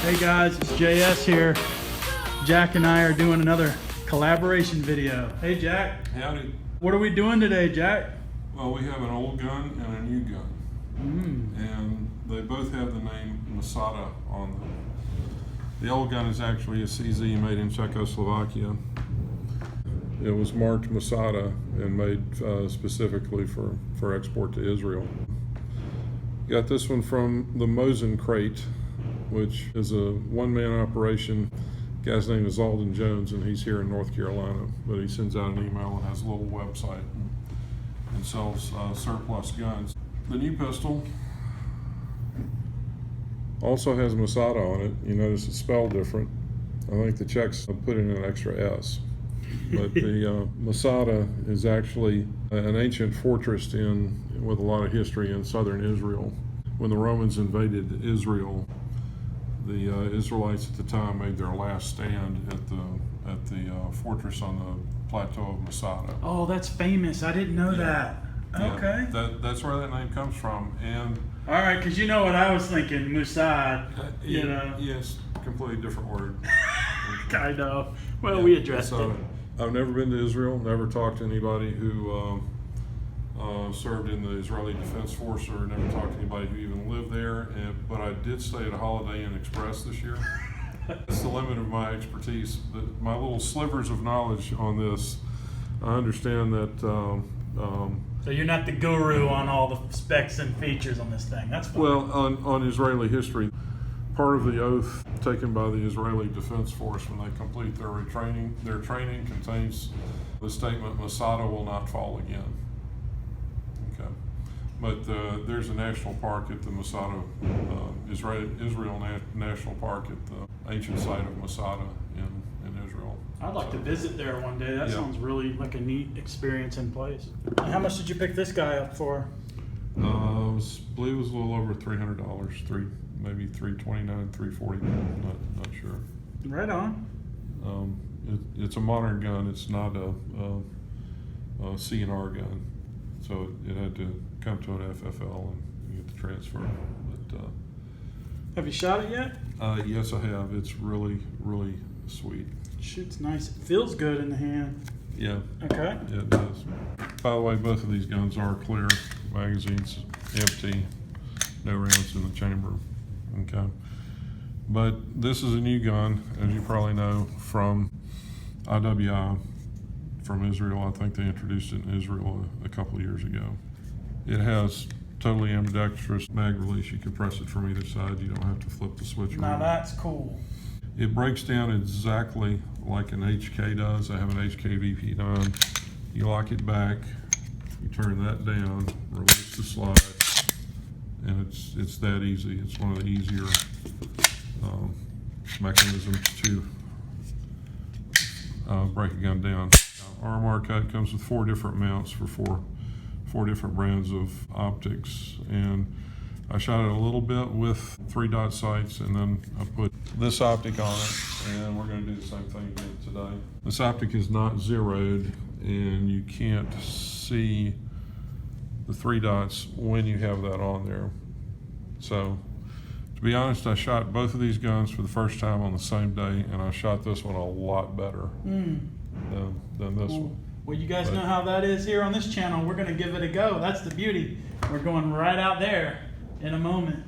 Hey guys, it's JS here. Jack and I are doing another collaboration video. Hey Jack. Howdy. What are we doing today, Jack? Well, we have an old gun and a new gun. And they both have the name Masada on them. The old gun is actually a CZ made in Czechoslovakia. It was marked Masada and made specifically for export to Israel. Got this one from the Mosin crate, which is a one-man operation. The guy's name is Alden Jones, and he's here in North Carolina, but he sends out an email and has a little website and sells surplus guns. The new pistol also has Masada on it. You notice it's spelled different. I think the Czechs put in an extra S. But the Masada is actually an ancient fortress with a lot of history in southern Israel. When the Romans invaded Israel, the Israelites at the time made their last stand at the fortress on the plateau of Masada. Oh, that's famous. I didn't know that. Okay. Yeah, that's where that name comes from. And all right, because you know what I was thinking, Musad. You know. Yes, completely different word. I know. Well, we addressed it. I've never been to Israel, never talked to anybody who served in the Israeli Defense Force, or never talked to anybody who even lived there, but I did stay at a Holiday Inn Express this year. That's the limit of my expertise. My little slivers of knowledge on this, I understand that... so you're not the guru on all the specs and features on this thing. That's fine. Well, on Israeli history, part of the oath taken by the Israeli Defense Force when they complete their training contains the statement, Masada will not fall again. Okay. But there's a national park at the Masada, Israel National Park at the ancient site of Masada in Israel. I'd like to visit there one day. That sounds really like a neat experience in place. How much did you pick this guy up for? I believe it was a little over $300, maybe $329, $349. Not sure. Right on. It's a modern gun. It's not a CNR gun, so it had to come to an FFL and get the transfer. But have you shot it yet? yes, I have. It's really, really sweet. Shoots nice. It feels good in the hand. Yeah. Okay. Yeah, it does. By the way, both of these guns are clear. Magazines empty. No rounds in the chamber. Okay. But this is a new gun, as you probably know, from IWI, from Israel. I think they introduced it in Israel a couple of years ago. It has totally ambidextrous mag release. You can press it from either side. You don't have to flip the switch Now around. that's cool. It breaks down exactly like an HK does. I have an HK VP9. You lock it back, you turn that down, release the slide, and it's that easy. It's one of the easier mechanisms to break a gun down. RMR cut comes with 4 different mounts for four different brands of optics, and I shot it a little bit with 3-dot sights, and then I put this optic on it, and we're going to do the same thing again today. This optic is not zeroed, and you can't see the 3 dots when you have that on there. So, to be honest, I shot both of these guns for the first time on the same day, and I shot this one a lot better than this one. Well, you guys know how that is here on this channel. We're going to give it a go. That's the beauty. We're going right out there in a moment.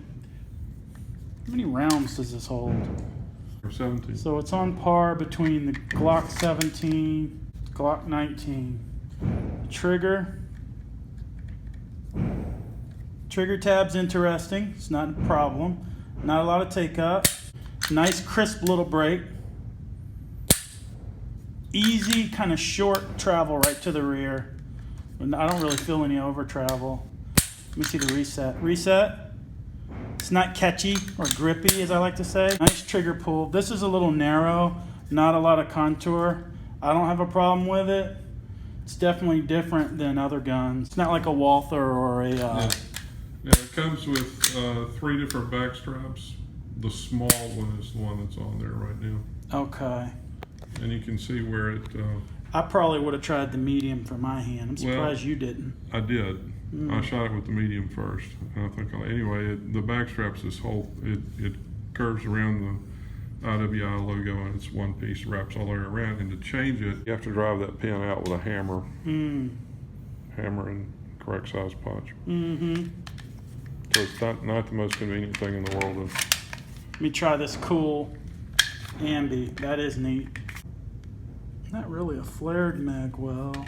How many rounds does this hold? 17. So it's on par between the Glock 17, Glock 19. Trigger tab's interesting. It's not a problem. Not a lot of take up. Nice crisp little break. Easy kind of short travel right to the rear. I don't really feel any over travel. Let me see the reset. Reset. It's not catchy or grippy, as I like to say. Nice trigger pull. This is a little narrow, not a lot of contour. I don't have a problem with it. It's definitely different than other guns. It's not like a Walther or a... Yeah, it comes with 3 different back straps. The small one is the one that's on there right now. Okay. And you can see where it... I probably would have tried the medium for my hand. I'm surprised you didn't. I did. I shot it with the medium first. And I think, anyway, the back straps, it curves around the IWI logo, and it's one piece, wraps all the way around. And to change it, you have to drive that pin out with a hammer. Hammer and correct size punch. So it's not the most convenient thing in the world. Let me try this cool ambi. That is neat. Not really a flared mag well.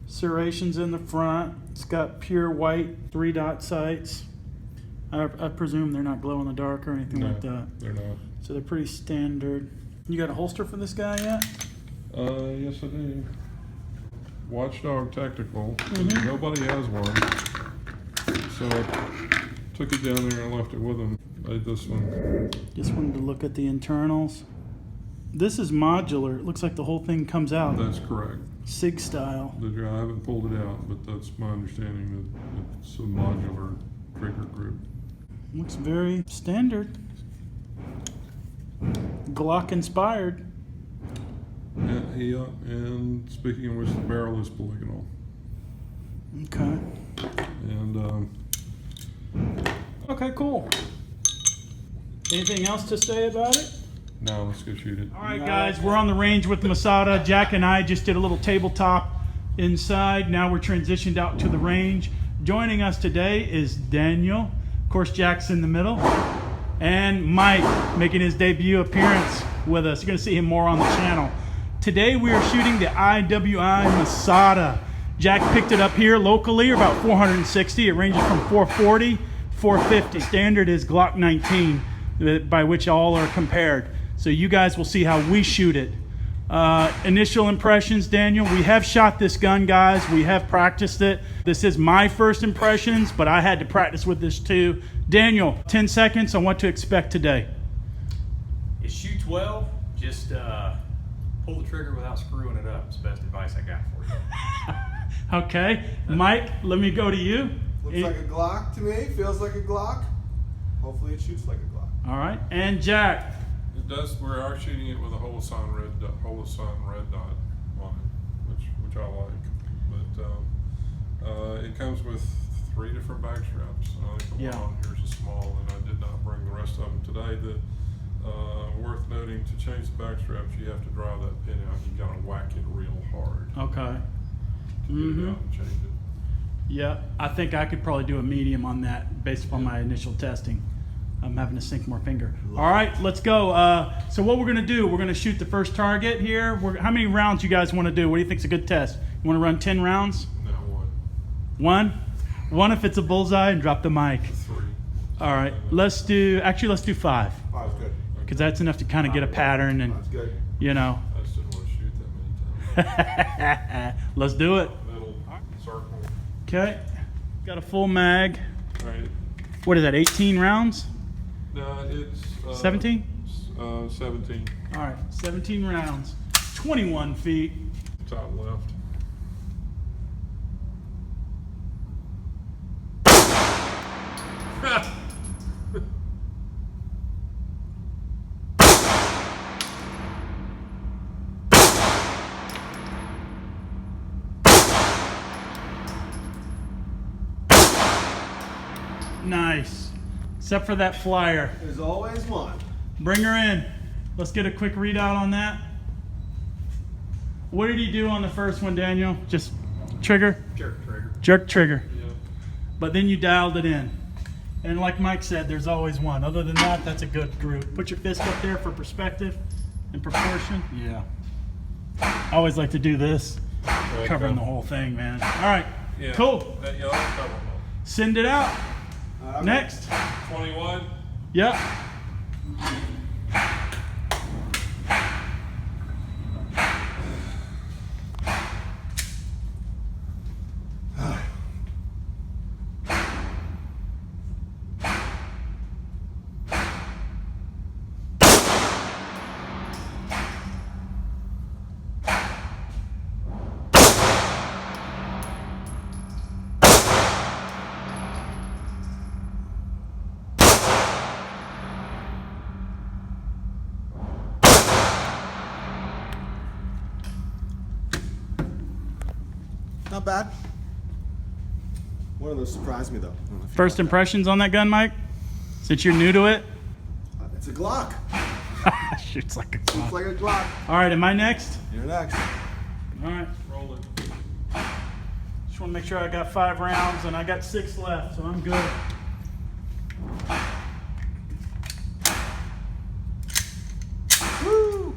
Serrations in the front. It's got pure white 3-dot sights. I presume they're not glow in the dark or anything like that. They're not. So they're pretty standard. You got a holster for this guy yet? Yes, I do. Watchdog Tactical. Nobody has one. So I took it down there and left it with them. Made this one. Just wanted to look at the internals. This is modular. It looks like the whole thing comes out. That's correct. SIG style. I haven't pulled it out, but that's my understanding that it's a modular trigger group. Looks very standard. Glock inspired. And speaking of which, the barrel is polygonal. Okay. And Okay, cool. Anything else to say about it? now let's go shoot it. All right, guys, we're on the range with Masada. Jack and I just did a little tabletop inside. Now we're transitioned out to the range. Joining us today is Daniel. Of course, Jack's in the middle. And Mike making his debut appearance with us. You're going to see him more on the channel. Today we are shooting the IWI Masada. Jack picked it up here locally, about 460. It ranges from 440, 450. Standard is Glock 19, by which all are compared. So you guys will see how we shoot it. Initial impressions, Daniel. We have shot this gun, guys. We have practiced it. This is my first impressions, but I had to practice with this too. Daniel, 10 seconds on what to expect today. It shoots well. Just pull the trigger without screwing it up. It's the best advice I got for you. Okay. Mike, let me go to you. Looks like a Glock to me. Feels like a Glock. Hopefully it shoots like a Glock. All right. And Jack. It does. We are shooting it with a holosun red dot on it, which I like. But it comes with 3 different bag straps. I think the one on here is a small, and I did not bring the rest of them today. Worth noting, to change the back straps, you have to drive that pin out. You gotta whack it real hard Okay. to get it out and change it. Yeah, I think I could probably do a medium on that based upon my initial testing. I'm having to sink more finger. All right, let's go. So what we're gonna do, we're gonna shoot the first target here. How many rounds you guys wanna do? What do you think's a good test? You wanna run 10 rounds? No, one. One? One if it's a bullseye, and drop the mic. 3. All right, let's do 5. 5's good. Because that's enough to kind of get a pattern and, That's good. you know. I just didn't want to shoot that many times. Let's do it. Middle circle. Okay, got a full mag. Right. What is that, 18 rounds? No, it's 17? 17. All right, 17 rounds, 21 feet. Top left. Nice. Except for that flyer. There's always one. Bring her in. Let's get a quick readout on that. What did he do on the first one, Daniel? Just trigger? Jerk trigger. Jerk trigger. Yeah. But then you dialed it in. And like Mike said, there's always one. Other than that, that's a good group. Put your fist up there for perspective and proportion. Yeah. I always like to do this. Covering the whole thing, man. All right. Yeah. Cool. That yellow cover. Send it out. Next. 21. Yep. Not bad. One of those surprised me though. First impressions on that gun, Mike? Since you're new to it? It's a Glock. Shoots like a It's clock. like a Glock. All right, am I next? You're next. All right. Roll it. Just want to make sure I got 5 rounds, and I got 6 left, so I'm good. Woo!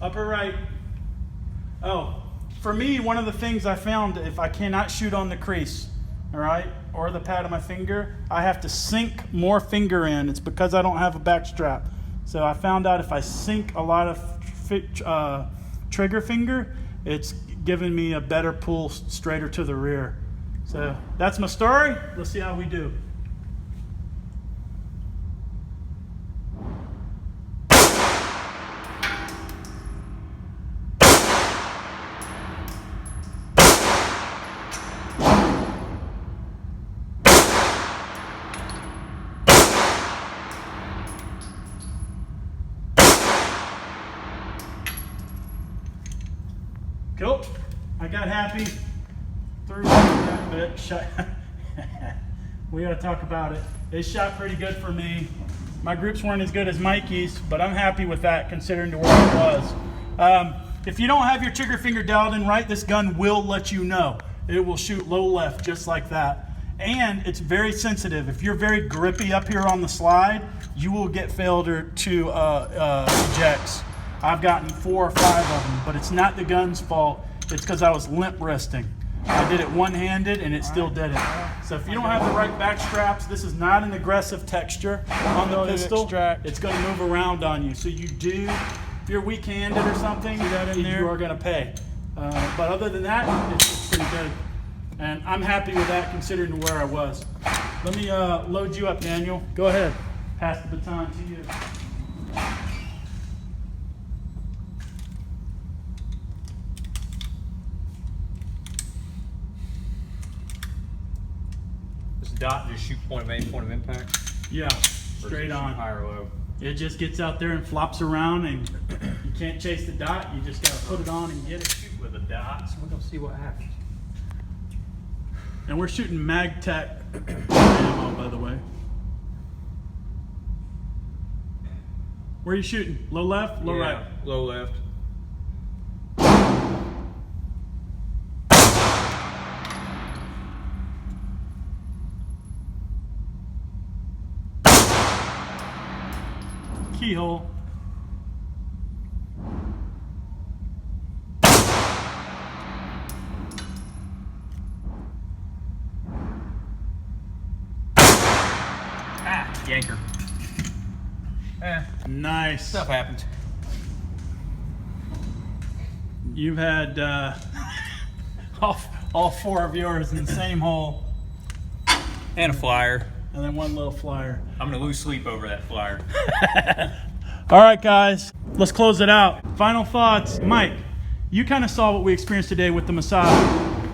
Upper right. Oh, for me, one of the things I found, if I cannot shoot on the crease, all right, or the pad of my finger, I have to sink more finger in. It's because I don't have a back strap. So I found out if I sink a lot of trigger finger, it's giving me a better pull straighter to the rear. So that's my story. Let's see how we do. Cool. I got happy. Threw that bit. Shot. We got to talk about it. It shot pretty good for me. My groups weren't as good as Mikey's, but I'm happy with that considering to where I was. If you don't have your trigger finger dialed in right, this gun will let you know. It will shoot low left just like that. And it's very sensitive. If you're very grippy up here on the slide, you will get failure to ejects. I've gotten 4 or 5 of them, but it's not the gun's fault. It's because I was limp wristing. I did it one-handed and it still did it. So if you don't have the right back straps, this is not an aggressive texture on the pistol. It's going to move around on you. So you do, if you're weak-handed or something, you are going to pay. But other than that, it's pretty good. And I'm happy with that considering where I was. Let me load you up, Daniel. Go ahead. Pass the baton to you. Dot just shoot point of aim, point of impact? Yeah, Or straight does it shoot on. high or low? It just gets out there and flops around, and you can't chase the dot. You just got to put it on and get it. Shoot with a dot, so we're gonna see what happens. And we're shooting MagTech ammo, by the way. Where are you shooting? Low left, low right? Low left. Keyhole. Ah, yanker. Nice. Stuff happens. You've had all 4 of yours in the same hole, And a flyer. and then one little flyer. I'm gonna lose sleep over that flyer. All right, guys, let's close it out. Final thoughts. Mike, you kind of saw what we experienced today with the Masada.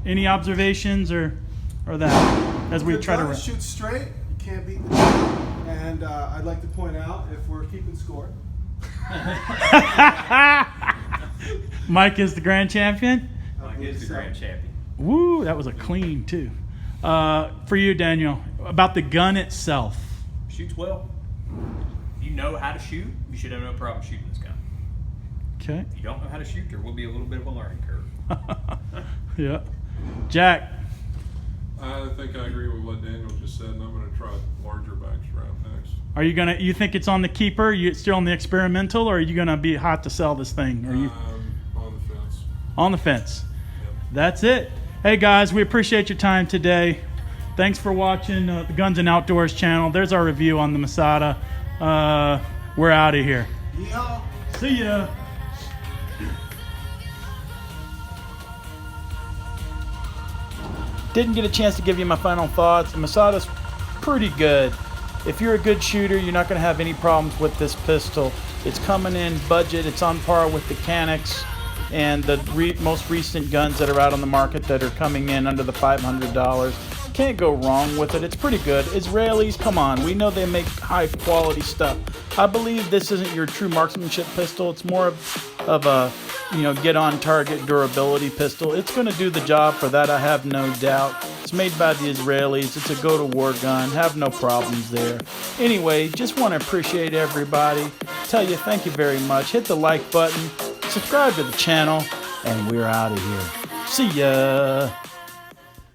Any observations or that as we The try gun to shoot straight. You can't beat the gun. And I'd like to point out, if we're keeping score, Mike is the grand champion. Mike is the grand champion. Woo, that was a clean too. For you, Daniel, about the gun itself. Shoots well. If you know how to shoot, you should have no problem shooting this gun. Okay. If you don't know how to shoot, there will be a little bit of a learning curve. Yeah. Jack. I think I agree with what Daniel just said, and I'm going to try larger back strap next. Are you gonna? You think it's on the keeper? You still on the experimental, or are you gonna be hot to sell this thing? Are you On the fence. on the fence? Yep. That's it. Hey guys, we appreciate your time today. Thanks for watching the Guns and Outdoors channel. There's our review on the Masada. We're out of here. yeehaw. See ya. Didn't get a chance to give you my final thoughts. The Masada's pretty good. If you're a good shooter, you're not going to have any problems with this pistol. It's coming in budget. It's on par with the Canucks and the most recent guns that are out on the market that are coming in under the $500. Can't go wrong with it. It's pretty good. Israelis, come on. We know they make high quality stuff. I believe this isn't your true marksmanship pistol. It's more of a, get on target durability pistol. It's going to do the job for that, I have no doubt. It's made by the Israelis. It's a go-to-war gun. Have no problems there. Anyway, just want to appreciate everybody. Tell you thank you very much. Hit the like button. Subscribe to the channel. And we're out of here. See ya.